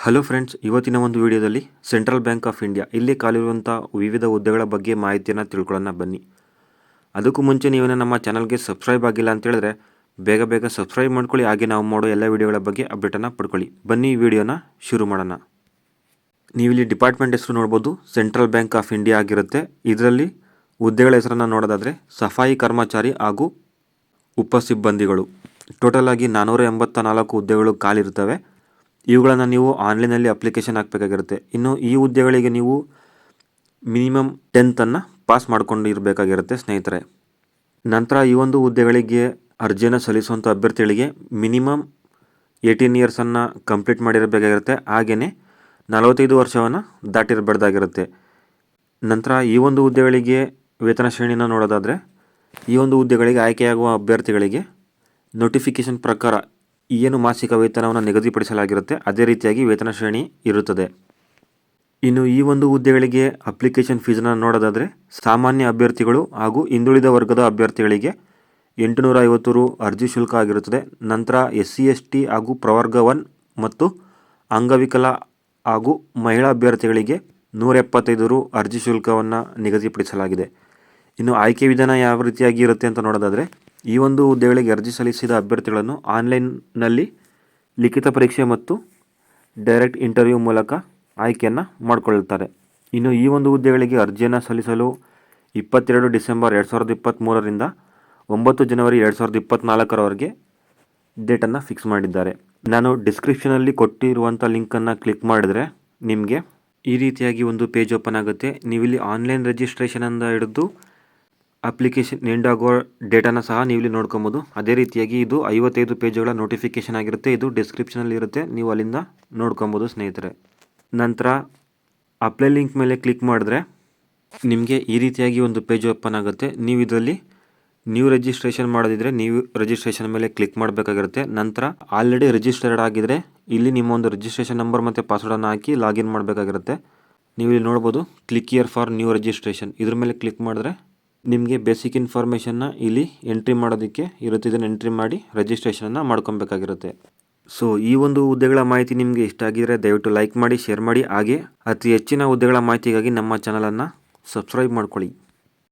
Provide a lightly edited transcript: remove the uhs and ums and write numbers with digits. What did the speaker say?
Hello friends, ಇವತ್ತಿನ ಒಂದು ವಿಡಿಯೋದಲ್ಲಿ ಸೆಂಟ್ರಲ್ ಬ್ಯಾಂಕ್ ಆಫ್ ಇಂಡಿಯಾ ಇಲ್ಲಿ ಖಾಲಿರುವಂಥ ವಿವಿಧ ಹುದ್ದೆಗಳ ಬಗ್ಗೆ ಮಾಹಿತಿಯನ್ನು ತಿಳ್ಕೊಳ್ಳೋಣ ಬನ್ನಿ. ಅದಕ್ಕೂ ಮುಂಚೆ ನೀವು ನಮ್ಮ ಚಾನಲ್ಗೆ ಸಬ್ಸ್ಕ್ರೈಬ್ ಆಗಿಲ್ಲ ಅಂತ ಹೇಳಿದ್ರೆ ಬೇಗ ಸಬ್ಸ್ಕ್ರೈಬ್ ಮಾಡ್ಕೊಳ್ಳಿ. ಹಾಗೆ ನಾವು ಮಾಡೋ ಎಲ್ಲ ವಿಡಿಯೋಗಳ ಬಗ್ಗೆ ಅಪ್ಡೇಟನ್ನು ಪಡ್ಕೊಳ್ಳಿ. ಬನ್ನಿ ಈ ವಿಡಿಯೋನ ಶುರು ಮಾಡೋಣ. ನೀವು ಇಲ್ಲಿ ಡಿಪಾರ್ಟ್ಮೆಂಟ್ ಹೆಸರು ನೋಡ್ಬೋದು, ಸೆಂಟ್ರಲ್ ಬ್ಯಾಂಕ್ ಆಫ್ ಇಂಡಿಯಾ ಆಗಿರುತ್ತೆ. ಇದರಲ್ಲಿ ಹುದ್ದೆಗಳ ಹೆಸರನ್ನು ನೋಡೋದಾದರೆ ಸಫಾಯಿ ಕರ್ಮಚಾರಿ ಹಾಗೂ ಉಪಸಿಬ್ಬಂದಿಗಳು. ಟೋಟಲ್ ಆಗಿ 484 ಹುದ್ದೆಗಳು ಖಾಲಿರ್ತವೆ. ಇವುಗಳನ್ನು ನೀವು ಆನ್ಲೈನಲ್ಲಿ ಅಪ್ಲಿಕೇಶನ್ ಹಾಕಬೇಕಾಗಿರುತ್ತೆ. ಇನ್ನು ಈ ಹುದ್ದೆಗಳಿಗೆ ನೀವು ಮಿನಿಮಮ್ 10th ಪಾಸ್ ಮಾಡ್ಕೊಂಡು ಇರಬೇಕಾಗಿರುತ್ತೆ ಸ್ನೇಹಿತರೆ. ನಂತರ ಈ ಒಂದು ಹುದ್ದೆಗಳಿಗೆ ಅರ್ಜಿಯನ್ನು ಸಲ್ಲಿಸುವಂಥ ಅಭ್ಯರ್ಥಿಗಳಿಗೆ ಮಿನಿಮಮ್ 18 ಇಯರ್ಸನ್ನು ಕಂಪ್ಲೀಟ್ ಮಾಡಿರಬೇಕಾಗಿರುತ್ತೆ. ಹಾಗೆಯೇ 45 ವರ್ಷವನ್ನು ದಾಟಿರಬಾರ್ದಾಗಿರುತ್ತೆ. ನಂತರ ಈ ಒಂದು ಹುದ್ದೆಗಳಿಗೆ ವೇತನ ಶ್ರೇಣಿನ ನೋಡೋದಾದರೆ, ಈ ಒಂದು ಹುದ್ದೆಗಳಿಗೆ ಆಯ್ಕೆಯಾಗುವ ಅಭ್ಯರ್ಥಿಗಳಿಗೆ ನೋಟಿಫಿಕೇಷನ್ ಪ್ರಕಾರ ಏನು ಮಾಸಿಕ ವೇತನವನ್ನು ನಿಗದಿಪಡಿಸಲಾಗಿರುತ್ತೆ ಅದೇ ರೀತಿಯಾಗಿ ವೇತನ ಶ್ರೇಣಿ ಇರುತ್ತದೆ. ಇನ್ನು ಈ ಒಂದು ಹುದ್ದೆಗಳಿಗೆ ಅಪ್ಲಿಕೇಶನ್ ಫೀಸನ್ನು ನೋಡೋದಾದರೆ, ಸಾಮಾನ್ಯ ಅಭ್ಯರ್ಥಿಗಳು ಹಾಗೂ ಹಿಂದುಳಿದ ವರ್ಗದ ಅಭ್ಯರ್ಥಿಗಳಿಗೆ 850 ರು ಅರ್ಜಿ ಶುಲ್ಕ ಆಗಿರುತ್ತದೆ. ನಂತರ SC/ST ಹಾಗೂ ಪ್ರವರ್ಗ 1 ಮತ್ತು ಅಂಗವಿಕಲ ಹಾಗೂ ಮಹಿಳಾ ಅಭ್ಯರ್ಥಿಗಳಿಗೆ 175 ರು ಅರ್ಜಿ ಶುಲ್ಕವನ್ನು ನಿಗದಿಪಡಿಸಲಾಗಿದೆ. ಇನ್ನು ಆಯ್ಕೆ ವಿಧಾನ ಯಾವ ರೀತಿಯಾಗಿ ಇರುತ್ತೆ ಅಂತ ನೋಡೋದಾದರೆ, ಈ ಒಂದು ಹುದ್ದೆಗಳಿಗೆ ಅರ್ಜಿ ಸಲ್ಲಿಸಿದ ಅಭ್ಯರ್ಥಿಗಳನ್ನು ಆನ್ಲೈನ್ನಲ್ಲಿ ಲಿಖಿತ ಪರೀಕ್ಷೆ ಮತ್ತು ಡೈರೆಕ್ಟ್ ಇಂಟರ್ವ್ಯೂ ಮೂಲಕ ಆಯ್ಕೆಯನ್ನು ಮಾಡಿಕೊಳ್ಳುತ್ತಾರೆ. ಇನ್ನು ಈ ಒಂದು ಹುದ್ದೆಗಳಿಗೆ ಅರ್ಜಿಯನ್ನು ಸಲ್ಲಿಸಲು 22 ಡಿಸೆಂಬರ್ 2023ರಿಂದ 9 ಜನವರಿ 2024ರವರೆಗೆ ಡೇಟನ್ನು ಫಿಕ್ಸ್ ಮಾಡಿದ್ದಾರೆ. ನಾನು ಡಿಸ್ಕ್ರಿಪ್ಷನಲ್ಲಿ ಕೊಟ್ಟಿರುವಂಥ ಲಿಂಕನ್ನು ಕ್ಲಿಕ್ ಮಾಡಿದರೆ ನಿಮಗೆ ಈ ರೀತಿಯಾಗಿ ಒಂದು ಪೇಜ್ ಓಪನ್ ಆಗುತ್ತೆ. ನೀವಿಲ್ಲಿ ಆನ್ಲೈನ್ ರಿಜಿಸ್ಟ್ರೇಷನಿಂದ ಹಿಡಿದು ಅಪ್ಲಿಕೇಶನ್ ಎಂಡ್ ಆಗೋ ಡೇಟಾನ ಸಹ ನೀವಿಲ್ಲಿ ನೋಡ್ಕೊಬೋದು. ಅದೇ ರೀತಿಯಾಗಿ ಇದು 55 ಪೇಜ್ಗಳ ನೋಟಿಫಿಕೇಷನ್ ಆಗಿರುತ್ತೆ. ಇದು ಡಿಸ್ಕ್ರಿಪ್ಷನಲ್ಲಿ ಇರುತ್ತೆ, ನೀವು ಅಲ್ಲಿಂದ ನೋಡ್ಕೊಬೋದು ಸ್ನೇಹಿತರೆ. ನಂತರ ಅಪ್ಲೈ ಲಿಂಕ್ ಮೇಲೆ ಕ್ಲಿಕ್ ಮಾಡಿದ್ರೆ ನಿಮಗೆ ಈ ರೀತಿಯಾಗಿ ಒಂದು ಪೇಜ್ ಓಪನ್ ಆಗುತ್ತೆ. ನೀವು ಇದರಲ್ಲಿ ನ್ಯೂ ರಿಜಿಸ್ಟ್ರೇಷನ್ ಮಾಡೋದಿದ್ರೆ ನ್ಯೂ ರಿಜಿಸ್ಟ್ರೇಷನ್ ಮೇಲೆ ಕ್ಲಿಕ್ ಮಾಡಬೇಕಾಗಿರುತ್ತೆ. ನಂತರ ಆಲ್ರೆಡಿ ರಿಜಿಸ್ಟರ್ಡ್ ಆಗಿದ್ರೆ ಇಲ್ಲಿ ನಿಮ್ಮ ಒಂದು ರಿಜಿಸ್ಟ್ರೇಷನ್ ನಂಬರ್ ಮತ್ತು ಪಾಸ್ವರ್ಡನ್ನು ಹಾಕಿ ಲಾಗಿನ್ ಮಾಡಬೇಕಾಗಿರುತ್ತೆ. ನೀವು ಇಲ್ಲಿ ನೋಡ್ಬೋದು, click here for new registration. ಇದ್ರ ಮೇಲೆ ಕ್ಲಿಕ್ ಮಾಡಿದ್ರೆ ನಿಮಗೆ ಬೇಸಿಕ್ ಇನ್ಫಾರ್ಮೇಷನ್ನ ಇಲ್ಲಿ ಎಂಟ್ರಿ ಮಾಡೋದಕ್ಕೆ ಇರುತ್ತೆ. ಇದನ್ನು ಎಂಟ್ರಿ ಮಾಡಿ ರಿಜಿಸ್ಟ್ರೇಷನನ್ನು ಮಾಡ್ಕೊಬೇಕಾಗಿರುತ್ತೆ. ಸೊ ಈ ಒಂದು ಹುದ್ದೆಗಳ ಮಾಹಿತಿ ನಿಮಗೆ ಇಷ್ಟ ಆಗಿದರೆ ದಯವಿಟ್ಟು ಲೈಕ್ ಮಾಡಿ, ಶೇರ್ ಮಾಡಿ. ಹಾಗೆ ಅತಿ ಹೆಚ್ಚಿನ ಹುದ್ದೆಗಳ ಮಾಹಿತಿಗಾಗಿ ನಮ್ಮ ಚಾನಲನ್ನು ಸಬ್ಸ್ಕ್ರೈಬ್ ಮಾಡ್ಕೊಳ್ಳಿ.